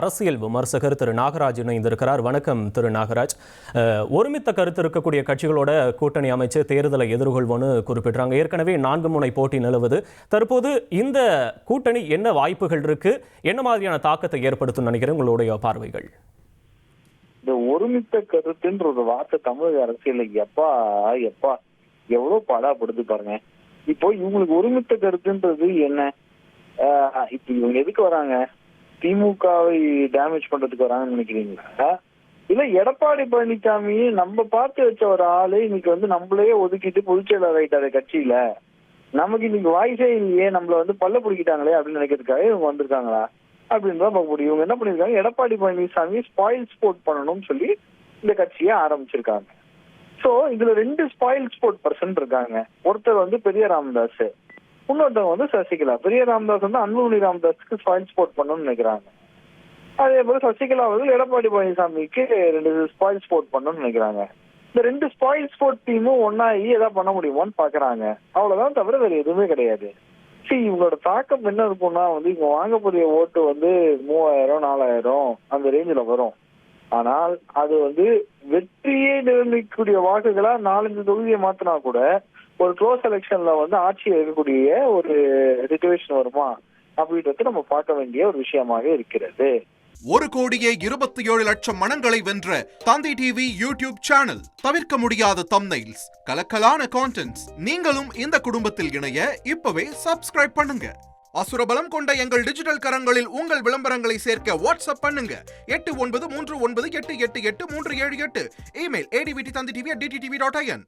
அரசியல் விமர்சகர் திரு நாகராஜ் இணைந்திருக்கிறார். வணக்கம் திரு நாகராஜ். ஒருமித்த கருத்து இருக்கக்கூடிய கட்சிகளோட கூட்டணி அமைச்சு தேர்தலை எதிர்கொள்வோன்னு குறிப்பிட்டாங்க. ஏற்கனவே 4 முனை போட்டி நிலவுது. தற்போது இந்த கூட்டணி என்ன வாய்ப்புகள் இருக்கு, என்ன மாதிரியான தாக்கத்தை ஏற்படுத்தும் நினைக்கிறேன், உங்களுடைய பார்வைகள்? இந்த ஒருமித்த கருத்துன்ற ஒரு வார்த்தை தமிழக அரசியல எப்பா எவ்வளவு பாடாப்படுது பாருங்க. இப்போ இவங்களுக்கு ஒருமித்த கருத்துன்றது என்ன? இப்ப இவங்க எதுக்கு வராங்க? திமுகவை டேமேஜ் பண்றதுக்கு வராங்கன்னு நினைக்கிறீங்களா? இல்ல எடப்பாடி பழனிசாமி நம்ம பார்த்து வச்ச ஒரு ஆளு இன்னைக்கு நம்மளையே ஒதுக்கிட்டு பொதுச்செயலாளர் ஆயிட்டாரு கட்சியில, நமக்கு இன்னைக்கு வாய்ஸே இல்லையே, நம்மள பல்ல பிடிக்கிட்டாங்களே அப்படின்னு நினைக்கிறதுக்காக இவங்க வந்திருக்காங்களா அப்படின்னு தான் பார்க்க முடியும். இவங்க என்ன பண்ணிருக்காங்க, எடப்பாடி பழனிசாமி ஸ்பாயில் ஸ்போர்ட் பண்ணணும்னு சொல்லி இந்த கட்சியை ஆரம்பிச்சிருக்காங்க. சோ இதுல 2 ஸ்பாயில் ஸ்போர்ட் பர்சன் இருக்காங்க. ஒருத்தர் பெரிய ராமதாஸ், இன்னொருத்தவங்க சசிகலா. பெரிய ராமதாஸ் அன்புமணி ராமதாஸுக்கு ஸ்பாயில் ஸ்போர்ட் பண்ணணும்னு நினைக்கிறாங்க. அதே போல சசிகலா அவர்கள் எடப்பாடி பழனிசாமிக்கு 2 ஸ்பாயில் ஸ்போர்ட் பண்ணணும்னு நினைக்கிறாங்க. இந்த 2 ஸ்பாயில் ஸ்போர்ட் டீமும் ஒன்னாகி ஏதாவது பண்ண முடியுமோன்னு பாக்குறாங்க. அவ்வளவுதான், தவிர வேற எதுவுமே கிடையாது. இவங்களோட தாக்கம் என்ன இருக்கும்னா இவங்க வாங்கக்கூடிய ஓட்டு 3000 4000 அந்த ரேஞ்சில வரும். ஆனால் அது வெற்றியை நிர்ணயிக்கக்கூடிய வாக்குகளா 4-5 தொகுதியை மாத்தினா கூட ஒரு க்ளோஸ் எலெக்ஷன்ல ஆட்சியை இருக்கக்கூடிய ஒரு சிச்சுவேஷன் வருமா அப்படின்றது நம்ம பார்க்க வேண்டிய ஒரு விஷயமாக இருக்கிறது. 1,27,00,000 மனங்களை வென்ற தந்தி டிவி யூடியூப் சேனல். தவிர்க்க முடியாத தம்ப்நெயில்ஸ், கலக்கலான கான்டென்ட்ஸ். நீங்களும் இந்த குடும்பத்தில் இணைய இப்பவே சப்ஸ்கிரைப் பண்ணுங்க. அசுரபலம் கொண்ட எங்கள் டிஜிட்டல் கரங்களில் உங்கள் விளம்பரங்களை சேர்க்க வாட்ஸ்அப் பண்ணுங்க. 8939888378. Email advtthanditv@dttv.in.